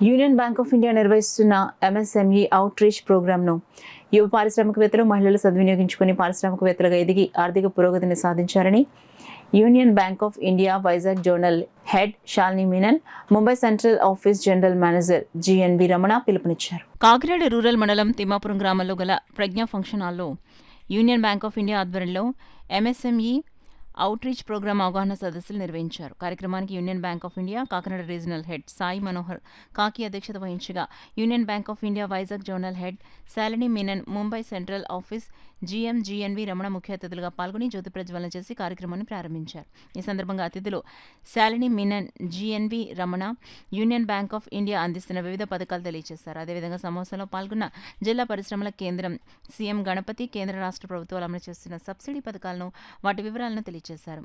Union Bank of India నిర్వహిస్తున్న MSME outreach ప్రోగ్రామ్ను యువ పారిశ్రామికవేత్తలు మహిళలు సద్వినియోగించుకుని పారిశ్రామికవేత్తలుగా ఎదిగి ఆర్థిక పురోగతిని సాధించారని Union Bank of India Vizag zonal head Shalini Menon, Mumbai central office general manager GNV Ramana పిలుపునిచ్చారు. కాకినాడ రూరల్ మండలం తిమ్మాపురం గ్రామంలో గల ప్రజ్ఞా ఫంక్షన్ హాల్లో యూనియన్ బ్యాంక్ ఆఫ్ ఇండియా ఆధ్వర్యంలో ఎంఎస్ఎంఈ అవుట్ రీచ్ ప్రోగ్రాం అవగాహన సదస్సులు నిర్వహించారు. కార్యక్రమానికి Union Bank of India Kakinada regional head Sai Manohar Kaki అధ్యక్షత వహించగా union Bank of India Vizag zonal head Shalini Menon, Mumbai central office GNV Ramana ముఖ్య అతిథులుగా పాల్గొని జ్యోతి ప్రజ్వలన చేసి కార్యక్రమాన్ని ప్రారంభించారు. ఈ సందర్భంగా అతిథులు Shalini Menon, GNV Ramana Union Bank of India అందిస్తున్న వివిధ పథకాలు తెలియజేశారు. అదేవిధంగా సమావేశంలో పాల్గొన్న జిల్లా పరిశ్రమల కేంద్రం సీఎం గణపతి, కేంద్ర రాష్ట్ర ప్రభుత్వాలు అమలు చేస్తున్న సబ్సిడీ పథకాలను, వాటి వివరాలను తెలియజేశారు.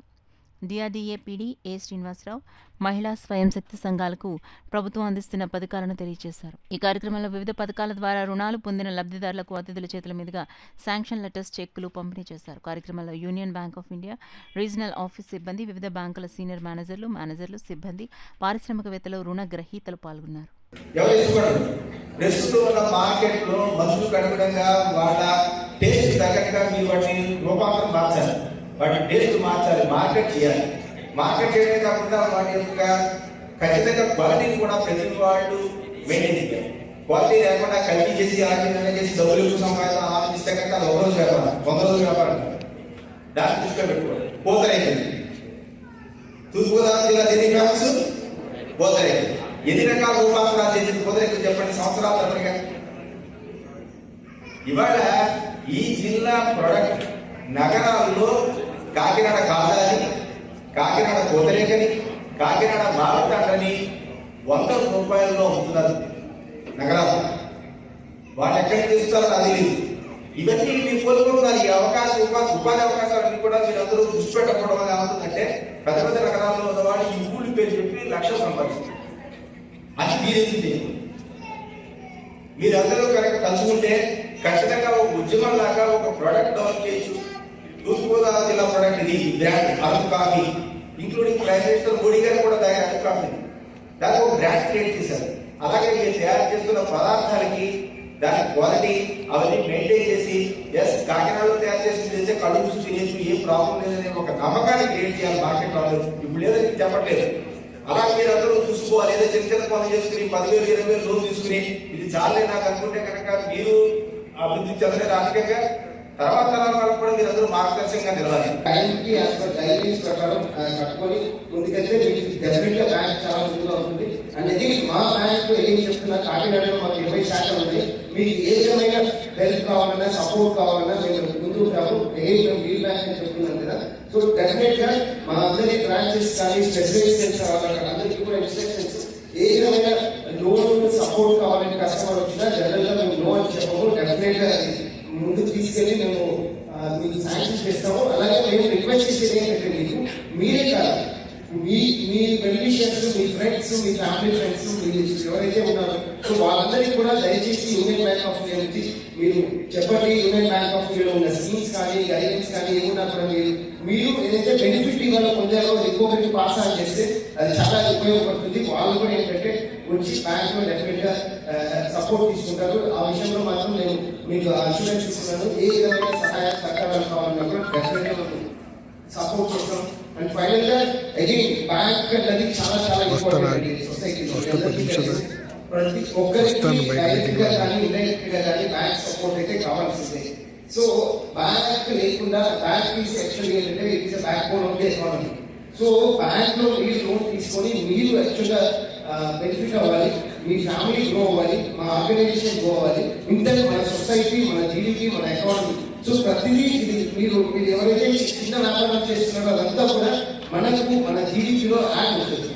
డిఆర్డీఏ పీడీ ఏ శ్రీనివాసరావు మహిళా స్వయం శక్తి సంఘాలకు ప్రభుత్వం అందిస్తున్న పథకాలను తెలియజేశారు. ఈ కార్యక్రమంలో వివిధ పథకాల ద్వారా రుణాలు పొందిన లబ్ధిదారులకు అతిథుల చేతుల మీదుగా శాంక్షన్ లెటర్స్, చెక్కులు పంపిణీ చేశారు. కార్యక్రమంలో union Bank of India regional office సిబ్బంది, వివిధ బ్యాంకుల సీనియర్ మేనేజర్లు, సిబ్బంది, పారిశ్రామికవేత్తలు, రుణ గ్రహీతలు పాల్గొన్నారు. వాటి టేస్ట్ మార్చాలి, మార్కెట్ చేయాలి. మార్కెట్ చేయడమే కాకుండా వాటి యొక్క ఖచ్చితంగా క్వాలిటీని కూడా ప్రతి వాళ్ళు మెయింటైన్ చేయాలి. క్వాలిటీ లేకుండా కల్తీ చేసి చేసి డబ్బులు ఎక్కువ సంపాదన ఆలోచిస్తే కనుక అది ఒక రోజు వ్యాపారం, 100 రోజుల వ్యాపారం. దాన్ని దృష్టిలో పెట్టుకోవాలి. పోతరైంది తూర్పుగోదావరి జిల్లా దేని ఫేమస్ పోతరైంది. ఎన్ని రకాల రూపాయలు చేసింది పోతరైంది చెప్పండి సంవత్సరాల తరబడిగా. ఇవాళ ఈ జిల్లా ప్రొడక్ట్ నగరాల్లో కాకినాడ కాజాని, కాకినాడ కోతరేకని, కాకినాడ మామిడిని 100 రూపాయల్లో అమ్ముతున్నారు నగరాలు. వాళ్ళు ఎక్కడికి తీస్తారో అది లేదు. ఇవన్నీ మీరు కోల్పోతున్నారు. ఈ ఉపాధి అవకాశాలన్నీ కూడా మీరందరూ దృష్టి పెట్టకపోవడం వల్ల ఏమవుతుందంటే పెద్ద పెద్ద నగరాల్లో ఉన్నవాళ్ళు ఈ ఊళ్ళు పేరు చెప్పి లక్షలు సంపాదిస్తారు. అది మీరేంటి మీరందరూ కనుక కలుసుకుంటే ఖచ్చితంగా ఒక ఉద్యమం లాగా ఒక ప్రోడక్ట్ డెవలప్ చేయొచ్చు. తూర్పుగోదావరి జిల్లా ప్రోడక్ట్ ఇది brand Araku coffee, including prime minister Modi గారు కూడా అరకు కాఫీ దానికి ఒక బ్రాండ్ క్రియేట్ చేశారు. అలాగే మీరు తయారు చేస్తున్న పదార్థాలకి దాని క్వాలిటీ అవన్నీ మెయింటైన్ చేసి కాకినాడలో తయారు చేసి కళ్ళు చూసి తినేసి ఏం ప్రాబ్లం లేదనే ఒక నమ్మకాన్ని క్రియేట్ చేయాలి మార్కెట్ వాళ్ళు. ఇప్పుడు లేదని చెప్పట్లేదు. అలాగే మీరు అందరూ చూసుకోవాలి. ఏదో చిన్న చిన్న పనులు చేసుకుని 10,000, 20,000 లోన్ తీసుకుని ఇది చాలే నాకు అనుకుంటే కనుక మీరు అభివృద్ధి చెందలేదు ఆర్థికంగా. తర్వాత తరాల వాళ్ళకు కూడా మీరు అందరూ మార్గదర్శకంగా నిలవాలి. టైంకి గైడ్లైన్స్ ప్రకారం కట్టుకొని ముందుకెళ్తే మీకు డెఫినెట్గా బ్యాంక్ చాలా ముందుగా ఉంటుంది. అండ్ ఇది మా బ్యాంక్ ఏం చెప్తున్నా కాకినాడలో మాకు 20% ఉంది. మీకు ఏ విధమైన హెల్ప్ కావాలన్నా, సపోర్ట్ కావాలన్నా మేము ముందుంటాము. మేము మీ బ్యాంక్ అని చెప్తున్నాం కదా. సో డెఫినెట్ గా మా అందరి బ్రాంచెస్ కానీ స్పెషలైజేషన్స్ అందరికీ కూడా ఇన్స్ట్రక్షన్స్ ఏ విధమైన లోన్ సపోర్ట్ కావాలని కస్టమర్ వచ్చినా జనరల్ గా మేము లోన్ చెప్పము. డెఫినెట్ గా ముందుకు తీసుకెళ్ళి మేము మీకు శాంక్షన్ చేస్తాము. అలాగే మేము రిక్వెస్ట్ చేసేది ఏంటంటే మీకు మీరే కాదు, మీ బెనిఫిషియర్స్, మీ ఫ్రెండ్స్, మీ ఫ్యామిలీ ఫ్రెండ్స్, మీరు ఎవరైతే ఉన్నారో సో వాళ్ళందరికీ కూడా దయచేసి యూనియన్ బ్యాంక్ ఆఫ్ ఇండియా నుంచి మీరు చెప్పండి. యూనియన్ బ్యాంక్ ఆఫ్ ఇండియాలో ఉన్న స్కీమ్స్ కానీ గైడెన్స్ కానీ ఏమున్నా కూడా మీరు ఏదైతే బెనిఫిట్ ఇవ్వాలో పొందారో ఇంకొకరికి పాస్ ఆన్ చేస్తే అది చాలా ఉపయోగపడుతుంది. వాళ్ళు కూడా ఏంటంటే వచ్చి బ్యాంక్ లో డెఫినెట్ గా సపోర్ట్ తీసుకుంటారు. ఆ విషయంలో మాత్రం నేను మీకు అష్యూరెన్స్ ఇస్తున్నాను. ఏ విధమైన సహాయ సహకారాలు కావాలన్నా కూడా డెఫినెట్ గా సపోర్ట్ చేస్తాం. అండ్ ఫైనల్ గా అగైన్ బ్యాంక్ అనేది చాలా చాలా ఇంపార్టెంట్ సొసైటీలో. ప్రతి ఒక్కరికి డైరెక్ట్ గా కానీ ఇండైరెక్ట్ గా కానీ బ్యాంక్ సపోర్ట్ అయితే కావాల్సిందే. సో బ్యాంక్ లేకుండా బ్యాంక్ ఈస్ యాక్చువల్లీ ఏంటంటే it is back bone of the economy. So bank లో మీరు లోన్ తీసుకొని మీరు యాక్చువల్గా బెనిఫిట్ అవ్వాలి, మీ ఫ్యామిలీ గ్రో అవ్వాలి, మా ఆర్గనైజేషన్ గ్రో అవ్వాలి, ఇంటర్ మన సొసైటీ, మన జీడిపి, మన ఎకానమీ. సో ప్రతిదీ ఇది మీరు ఎవరైతే చిన్న వ్యాపారం చేస్తున్నారో అదంతా కూడా మనకు మన జీడిపిలో యాడ్ ఉంటుంది.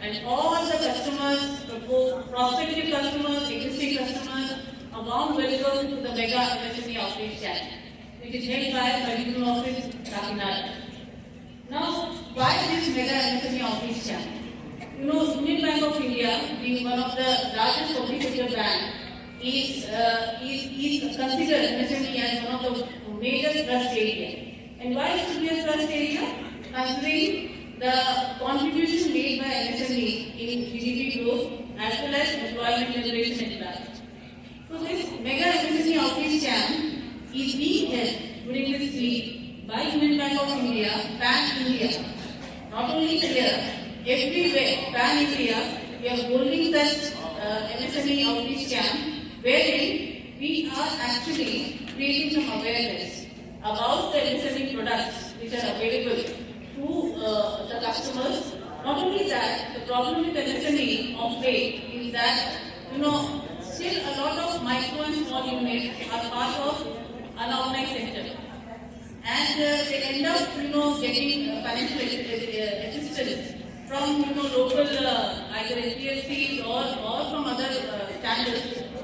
And all the customers, both prospective customers, existing customers, a warm welcome to the Mega MSME Outreach Channel, which is held by the Regional Office, Kakinada. Now, why this Mega MSME Outreach Channel? You know, Union Bank of India, being one of the largest public sector bank, is considered MSME as one of the major trust area. And why is it a trust area? considering the contribution made by MSME in GDP growth as well as employment generation at large. So this mega MSME outreach camp is being held during this week by Union Bank of India, Pan India. Not only here, everywhere, Pan India, we are holding such MSME outreach camp wherein we are actually creating some awareness about the MSME products which are available to the customers. Not only that, the problem with MSME of late is that, still a lot of micro and small units are part of unorganized sector. And they end up, getting financial assistance from, local either HDFCs or from other standards